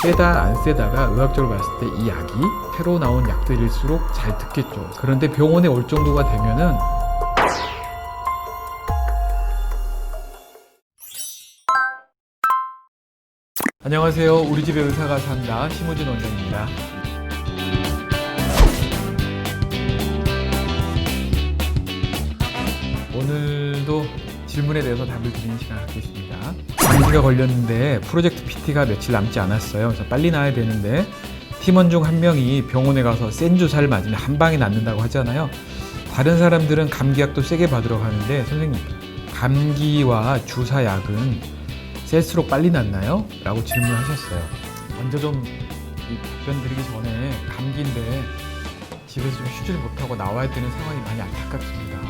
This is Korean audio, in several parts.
세다 안 세다가 의학적으로 봤을 때 이 약이 새로 나온 약들일수록 잘 듣겠죠. 그런데 병원에 올 정도가 되면은 안녕하세요. 우리 집에 의사가 산다 심우진 원장입니다. 오늘도 질문에 대해서 답을 드리는 시간을 갖겠습니다. 감기가 걸렸는데 프로젝트 PT가 며칠 남지 않았어요. 그래서 빨리 나야 되는데 팀원 중 한 명이 병원에 가서 센 주사를 맞으면 한 방에 낫는다고 하잖아요. 다른 사람들은 감기약도 세게 받으러 가는데 선생님, 감기와 주사약은 셀수록 빨리 낫나요? 라고 질문하셨어요. 먼저 좀 답변 드리기 전에 감기인데 집에서 좀 쉬지를 못하고 나와야 되는 상황이 많이 안타깝습니다.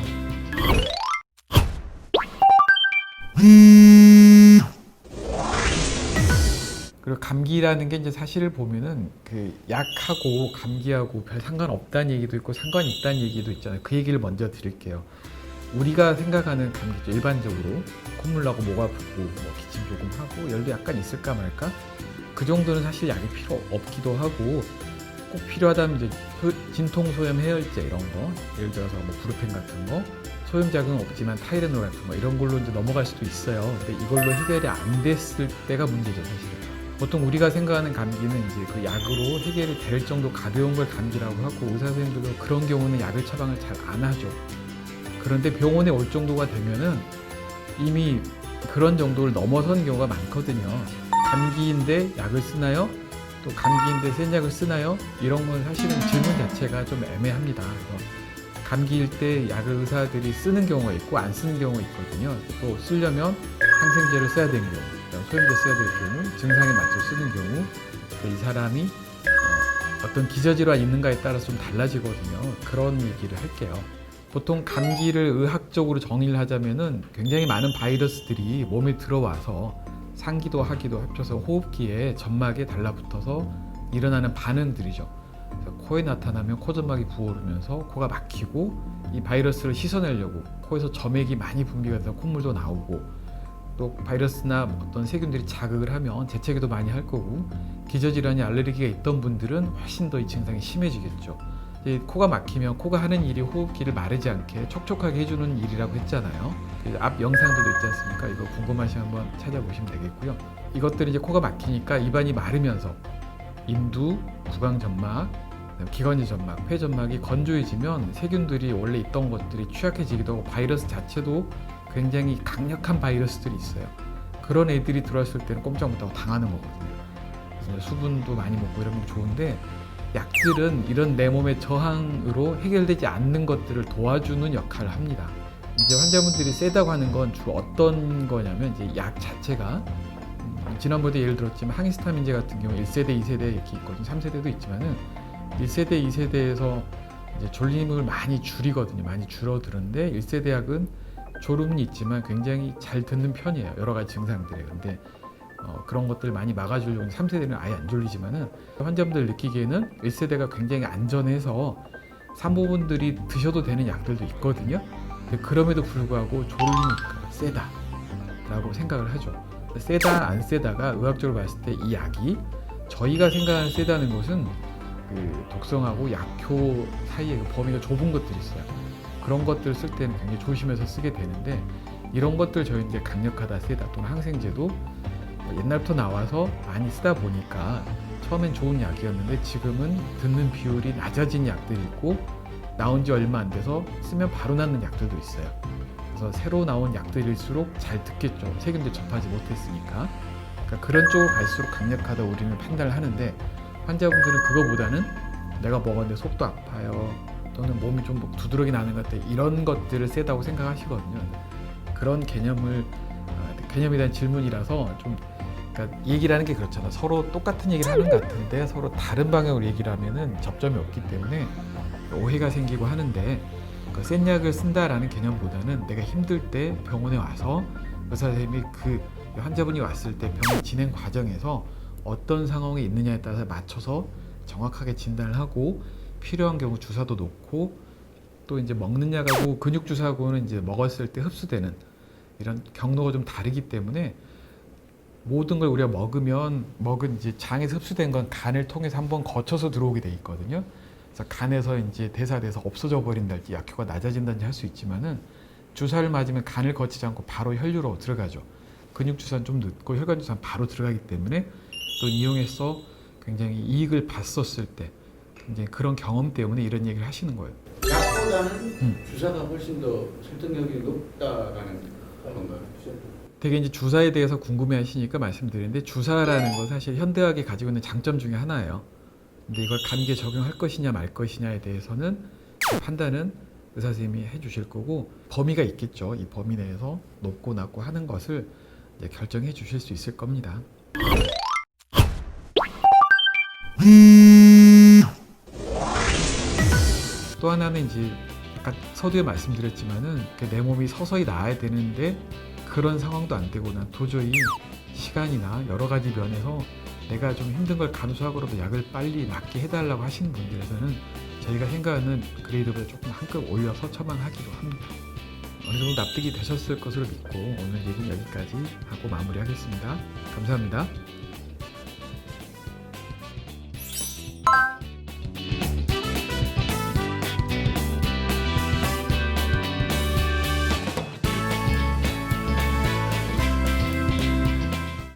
그리고 감기라는 게 이제 사실을 보면은 그 약하고 감기하고 별 상관없다는 얘기도 있고 상관이 있다는 얘기도 있잖아요. 그 얘기를 먼저 드릴게요. 우리가 생각하는 감기죠. 일반적으로 콧물 나고 목 아프고 뭐 기침 조금 하고 열도 약간 있을까 말까 그 정도는 사실 약이 필요 없기도 하고 꼭 필요하다면 이제 진통, 소염, 해열제 이런 거 예를 들어서 뭐 브루펜 같은 거 소염작은 없지만 타이레놀 같은 거 이런 걸로 이제 넘어갈 수도 있어요. 근데 이걸로 해결이 안 됐을 때가 문제죠, 사실. 보통 우리가 생각하는 감기는 이제 그 약으로 해결이 될 정도 가벼운 걸 감기라고 하고 의사 선생님들도 그런 경우는 약을 처방을 잘 안 하죠. 그런데 병원에 올 정도가 되면은 이미 그런 정도를 넘어선 경우가 많거든요. 감기인데 약을 쓰나요? 또 감기인데 센 약을 쓰나요? 이런 건 사실은 질문 자체가 좀 애매합니다. 그래서 감기일 때 약을 의사들이 쓰는 경우가 있고 안 쓰는 경우가 있거든요. 또 쓰려면 항생제를 써야 되는 경우, 소염제 써야 될 경우, 증상에 맞춰 쓰는 경우, 이 사람이 어떤 기저질환이 있는가에 따라서 좀 달라지거든요. 그런 얘기를 할게요. 보통 감기를 의학적으로 정의를 하자면은 굉장히 많은 바이러스들이 몸에 들어와서 상기도 하기도 합쳐서 호흡기에 점막에 달라붙어서 일어나는 반응들이죠. 그래서 코에 나타나면 코점막이 부어오르면서 코가 막히고 이 바이러스를 씻어내려고 코에서 점액이 많이 분비가 돼서 콧물도 나오고 또 바이러스나 어떤 세균들이 자극을 하면 재채기도 많이 할 거고 기저질환이 알레르기가 있던 분들은 훨씬 더 이 증상이 심해지겠죠. 코가 막히면 코가 하는 일이 호흡기를 마르지 않게 촉촉하게 해주는 일이라고 했잖아요. 앞 영상들도 있지 않습니까? 이거 궁금하시면 한번 찾아보시면 되겠고요. 이것들이 이제 코가 막히니까 입안이 마르면서 인두, 구강점막, 기관지 점막, 폐점막이 건조해지면 세균들이 원래 있던 것들이 취약해지기도 하고 바이러스 자체도 굉장히 강력한 바이러스들이 있어요. 그런 애들이 들어왔을 때는 꼼짝 못하고 당하는 거거든요. 그래서 수분도 많이 먹고 이러면 좋은데 약들은 이런 내 몸의 저항으로 해결되지 않는 것들을 도와주는 역할을 합니다. 이제 환자분들이 세다고 하는 건 주로 어떤 거냐면 이제 약 자체가 지난번에 예를 들었지만 항히스타민제 같은 경우 1세대, 2세대 이렇게 있거든요. 3세대도 있지만은 1세대, 2세대에서 이제 졸림을 많이 줄이거든요. 많이 줄어드는데 1세대 약은 졸음은 있지만 굉장히 잘 듣는 편이에요. 여러 가지 증상들에. 근데 그런 것들을 많이 막아주려고 3세대는 아예 안 졸리지만은 환자분들 느끼기에는 1세대가 굉장히 안전해서 산모분들이 드셔도 되는 약들도 있거든요. 그럼에도 불구하고 졸리니까 세다 라고 생각을 하죠. 세다 안 세다가 의학적으로 봤을 때 이 약이 저희가 생각하는 세다는 것은 그 독성하고 약효 사이에 그 범위가 좁은 것들이 있어요. 그런 것들을 쓸 때는 굉장히 조심해서 쓰게 되는데 이런 것들 저희 이제 강력하다 세다 또는 항생제도 옛날부터 나와서 많이 쓰다 보니까 처음엔 좋은 약이었는데 지금은 듣는 비율이 낮아진 약들이 있고 나온 지 얼마 안 돼서 쓰면 바로 낫는 약들도 있어요. 그래서 새로 나온 약들일수록 잘 듣겠죠. 세균들 접하지 못했으니까. 그러니까 그런 쪽으로 갈수록 강력하다 우리는 판단을 하는데 환자분들은 그거보다는 내가 먹었는데 속도 아파요. 또는 몸이 좀 두드러기 나는 것 같아. 이런 것들을 세다고 생각하시거든요. 그런 개념에 대한 질문이라서 좀 그러니까 얘기라는 게 그렇잖아. 서로 똑같은 얘기를 하는 것 같은데 서로 다른 방향으로 얘기를 하면은 접점이 없기 때문에 오해가 생기고 하는데 그 센 약을 쓴다라는 개념보다는 내가 힘들 때 병원에 와서 의사 선생님이 그 환자분이 왔을 때 병원 진행 과정에서 어떤 상황에 있느냐에 따라서 맞춰서 정확하게 진단을 하고 필요한 경우 주사도 놓고 또 이제 먹는 약하고 근육 주사하고는 이제 먹었을 때 흡수되는 이런 경로가 좀 다르기 때문에 모든 걸 우리가 먹은 이제 장에서 흡수된 건 간을 통해서 한번 거쳐서 들어오게 돼 있거든요. 그래서 간에서 이제 대사돼서 없어져 버린달지 약효가 낮아진다든지 할 수 있지만은 주사를 맞으면 간을 거치지 않고 바로 혈류로 들어가죠. 근육 주사는 좀 늦고 혈관 주사는 바로 들어가기 때문에 또 이용해서 굉장히 이익을 봤었을 때 굉장히 그런 경험 때문에 이런 얘기를 하시는 거예요. 약보다는 주사가 훨씬 더 설득력이 높다라는 건가요? 되게 이제 주사에 대해서 궁금해하시니까 말씀드리는데 주사라는 건 사실 현대학이 가지고 있는 장점 중에 하나예요. 근데 이걸 감기에 적용할 것이냐 말 것이냐에 대해서는 판단은 의사 선생님이 해주실 거고 범위가 있겠죠. 이 범위 내에서 높고 낮고 하는 것을 이제 결정해 주실 수 있을 겁니다. 또 하나는 이제 아까 서두에 말씀드렸지만은 내 몸이 서서히 나아야 되는데 그런 상황도 안 되고 난 도저히 시간이나 여러 가지 면에서 내가 좀 힘든 걸 감수하고라도 약을 빨리 낫게 해달라고 하시는 분들에서는 저희가 생각하는 그레이드보다 조금 한 급 올려서 처방하기도 합니다. 어느 정도 납득이 되셨을 것으로 믿고 오늘 얘기는 여기까지 하고 마무리하겠습니다. 감사합니다.